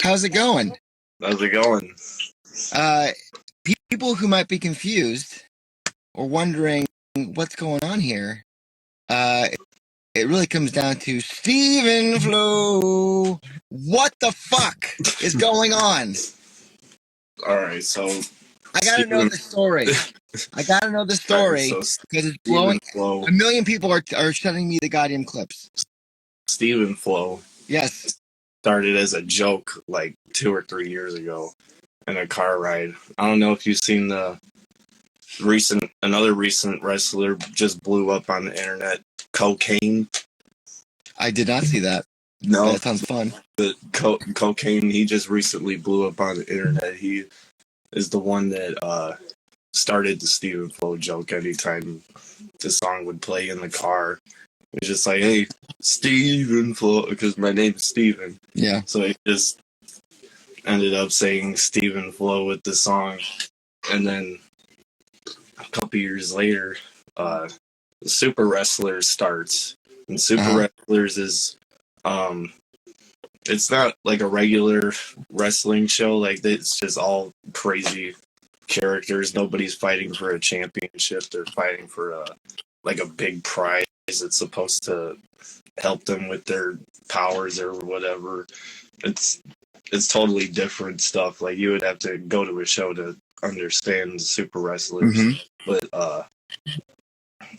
How's it going? How's it going? Uh, People who might be confused or wondering what's going on here, uh, it really comes down to Stephen Flowe. What the fuck is going on? All right, so I gotta know Stephen. the story. I gotta know the All right, story so because it's Stephen blowing. Flowe. A million people are sending me the goddamn clips. Stephen Flowe Yes, started as a joke like 2 or 3 years ago in a car ride. I don't know if you've seen another recent wrestler just blew up on the internet. Cocaine. I did not see that. No, That sounds fun. the cocaine. He just recently blew up on the internet. He is the one that started the Stephen Flowe joke. Anytime the song would play in the car, it's just like, hey, Stephen Flowe, because my name's Stephen. Yeah. So he just ended up saying Stephen Flowe with the song. And then a couple years later, Super Wrestlers starts. And Super Wrestlers is, it's not like a regular wrestling show. Like, it's just all crazy characters. Nobody's fighting for a championship. They're fighting for a big prize that's supposed to help them with their powers or whatever. It's totally different stuff. Like, you would have to go to a show to understand Super Wrestlers. But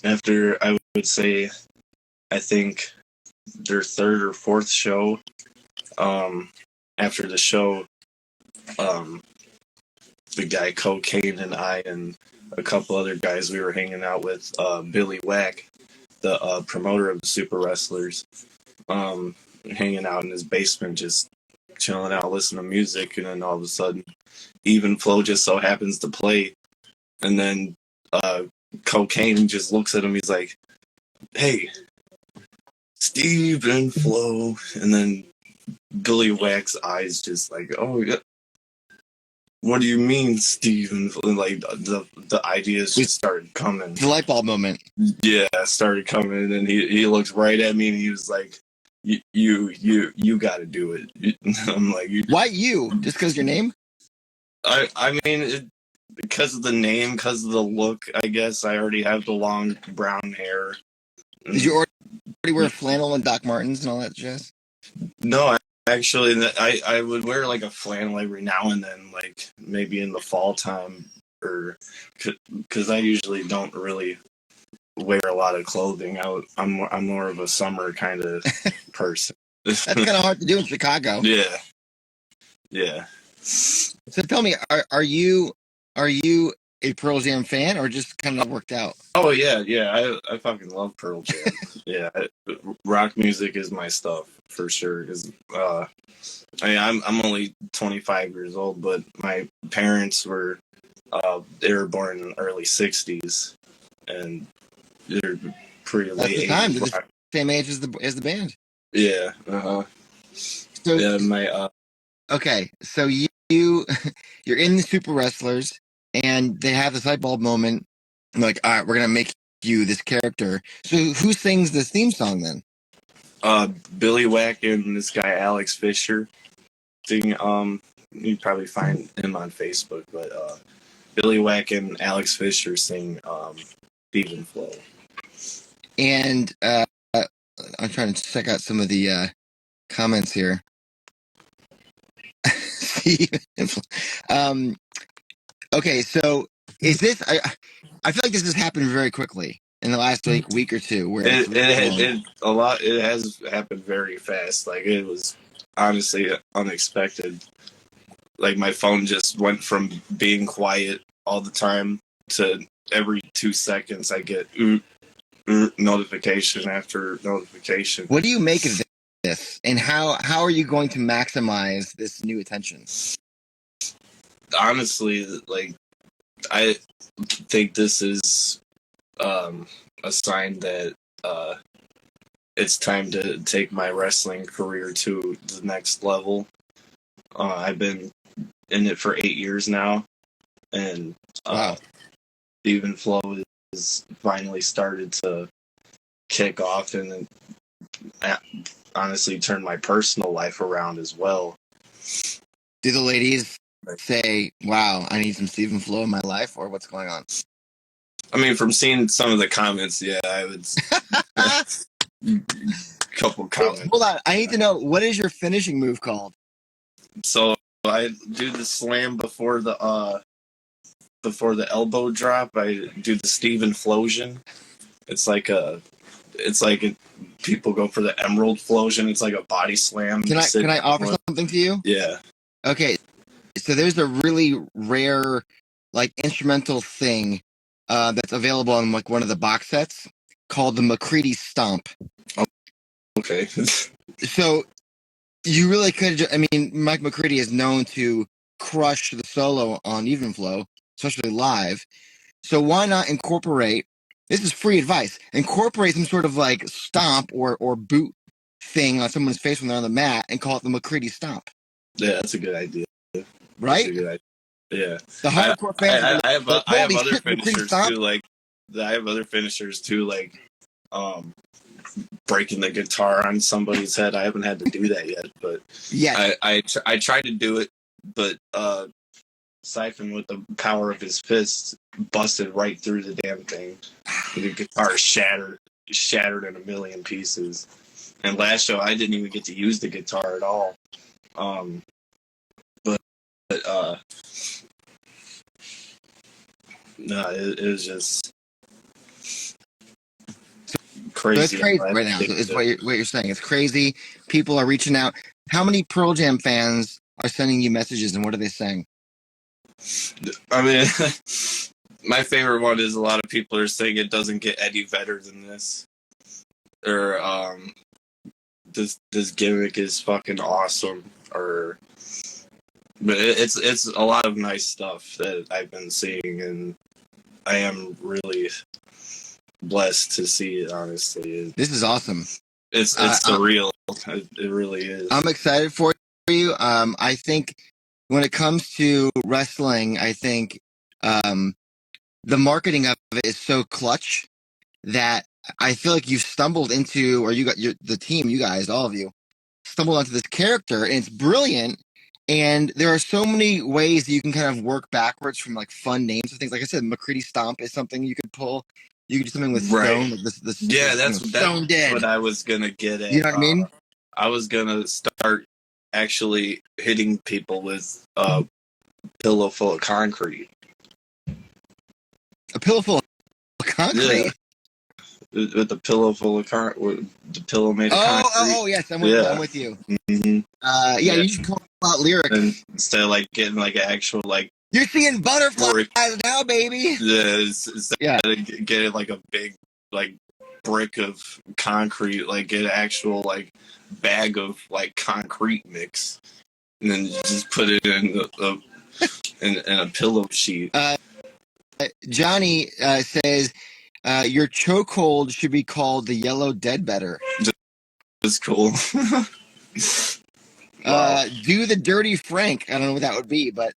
after, I would say, I think their third or fourth show, after the show, the guy Cocaine and I and a couple other guys we were hanging out with, Billy Wack, the promoter of the Super Wrestlers, hanging out in his basement, just chilling out, listening to music, and then all of a sudden, Even Flow just so happens to play, and then Cocaine just looks at him. He's like, "Hey, Stephen Flow," and then Billy Wack's eyes just like, "Oh, yeah. What do you mean, Stephen?" Like, the ideas just started coming. The light bulb moment. Yeah, started coming, and he looked right at me, and he was like, "You got to do it." I'm like, "Why you? Just because your name?" I mean, because of the name, because of the look. I guess I already have the long brown hair. Did you already wear flannel and Doc Martens and all that jazz? No, actually, I would wear like a flannel every now and then, like maybe in the fall time, or because I usually don't really wear a lot of clothing. I'm more of a summer kind of person. That's kind of hard to do in Chicago. Yeah. So tell me, are you a Pearl Jam fan or just kind of worked out? Oh yeah. I fucking love Pearl Jam. Yeah, rock music is my stuff for sure. Because I'm only 25 years old, but my parents were they were born in the early -- and they're pretty late. At the time, they're the same age as the band. Yeah. So yeah, okay, so you're in the Super Wrestlers, and they have this light bulb moment. I'm like, all right, we're gonna make you this character. So who sings this theme song then? Billy Wack and this guy Alex Fisher sing. You probably find him on Facebook, but Billy Wack and Alex Fisher sing Stephen Flow. And I'm trying to check out some of the comments here. Okay, so is this? I feel like this has happened very quickly in the last week or two. Where it has happened very fast. Like, it was honestly unexpected. Like, my phone just went from being quiet all the time to every 2 seconds I get notification after notification. What do you make of this, and how are you going to maximize this new attention? Honestly, like, I think this is a sign that it's time to take my wrestling career to the next level. I've been in it for 8 years now, and wow. Stephen Flowe has finally started to kick off, and honestly turn my personal life around as well. Do the ladies say, "Wow, I need some Stephen Flowe in my life," or what's going on? I mean, from seeing some of the comments, yeah, I would. Couple comments. Hold on, I need to know, what is your finishing move called? So I do the slam before the elbow drop. I do the Stephen Flosion. It's like people go for the Emerald Flosion. It's like a body slam. Can I offer something to you? Yeah. Okay, so there's a really rare, like, instrumental thing that's available on like one of the box sets called the McCready Stomp. Okay. So you really could. I mean, Mike McCready is known to crush the solo on Even Flow, especially live. So why not incorporate? This is free advice. Incorporate some sort of like stomp or boot thing on someone's face when they're on the mat and call it the McCready Stomp. Yeah, that's a good idea. Right? That's a good idea. Yeah. The hardcore fans. I have other finishers Stomp. too. Like I have other finishers too. Like breaking the guitar on somebody's head. I haven't had to do that yet, but yeah, I tried to do it, but Siphon, with the power of his fist, busted right through the damn thing. The guitar shattered in a million pieces. And last show, I didn't even get to use the guitar at all. But no, it was just crazy. So it's crazy right now. So it's what you're saying. It's crazy. People are reaching out. How many Pearl Jam fans are sending you messages, and what are they saying? I mean, my favorite one is a lot of people are saying it doesn't get any better than this, or this gimmick is fucking awesome, or but it's a lot of nice stuff that I've been seeing, and I am really blessed to see it. Honestly, This is awesome. It's surreal. It really is. I'm excited for you. I think when it comes to wrestling, I think the marketing of it is so clutch that I feel like you've stumbled into, or you got the team, you guys, all of you, stumbled onto this character, and it's brilliant. And there are so many ways that you can kind of work backwards from like fun names and things. Like I said, McCready Stomp is something you could pull. You could do something with Stone. Like that's Stone Dead. What I was gonna get at. You know what I mean? I was gonna start actually hitting people with a pillow full of concrete. A pillow full of concrete? Yeah. With the pillow full of concrete. With the pillow made of concrete. Oh, yes, I'm with you. Mm-hmm. Yeah, you should call out lyrics. And instead of like getting like an actual like. You're seeing butterflies now, baby. Yeah, instead of getting like a big like brick of concrete, like get an actual like bag of like concrete mix, and then just put it in a pillow sheet. Johnny says your chokehold should be called the Yellow Dead Better. That's cool. Wow. Do the Dirty Frank. I don't know what that would be, but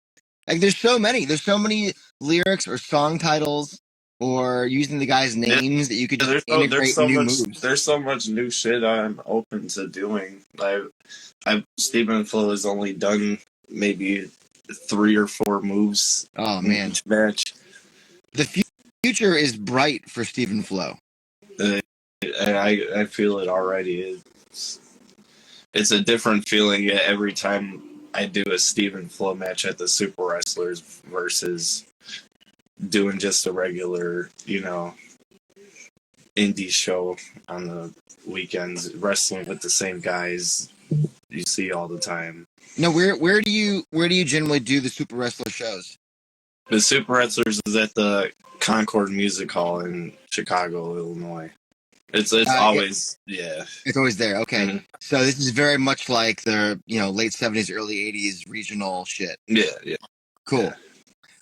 like there's so many lyrics or song titles or using the guys' names that you could just integrate new moves. There's so much new shit I'm open to doing. Stephen Flowe has only done maybe 3 or 4 moves. Oh man, each match. The future is bright for Stephen Flowe. I feel it already. It's a different feeling every time I do a Stephen Flowe match at the Super Wrestlers versus doing just a regular, indie show on the weekends, wrestling with the same guys you see all the time. No, where do you generally do the Super Wrestler shows? The Super Wrestlers is at the Concord Music Hall in Chicago, Illinois. It's always It's always there. Okay, mm-hmm. So this is very much like the late 70s, early 80s regional shit. Yeah. Cool. Yeah.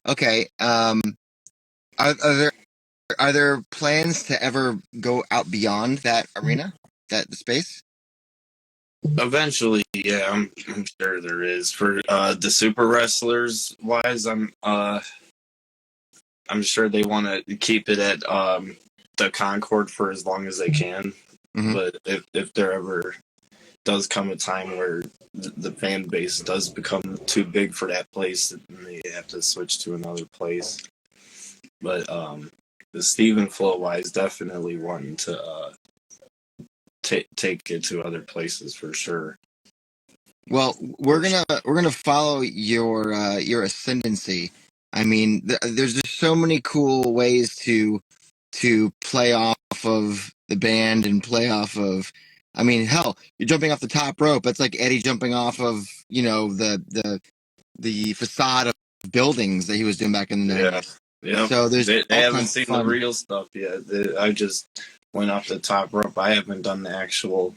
Okay. Are there plans to ever go out beyond that arena, that space? Eventually, yeah, I'm sure there is. For the Super Wrestlers wise, I'm sure they want to keep it at the Concord for as long as they can. Mm-hmm. But if they're ever does come a time where the fan base does become too big for that place, and they have to switch to another place. But the Stephen Flowe wise, definitely wanting to take it to other places for sure. Well, we're gonna follow your ascendancy. I mean, there's just so many cool ways to play off of the band and play off of. I mean, hell, you're jumping off the top rope. That's like Eddie jumping off of the facade of buildings that he was doing back in the 90s. Yeah. So there's They all haven't kinds of seen the fun. real stuff yet. I just went off the top rope. I haven't done the actual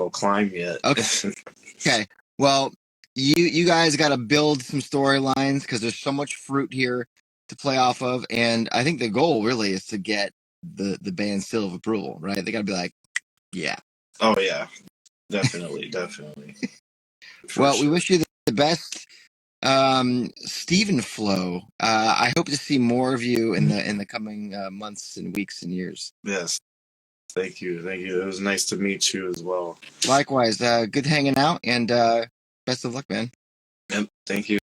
climb yet. Okay. Well, you guys got to build some storylines because there's so much fruit here to play off of, and I think the goal really is to get the band's seal of approval, right? They got to be like, yeah. Oh yeah, definitely. Well, Sure. we wish you the best, Stephen Flowe. I hope to see more of you in the coming months and weeks and years. Yes. Thank you. It was nice to meet you as well. Likewise, good hanging out, and best of luck, man. Yep. Thank you.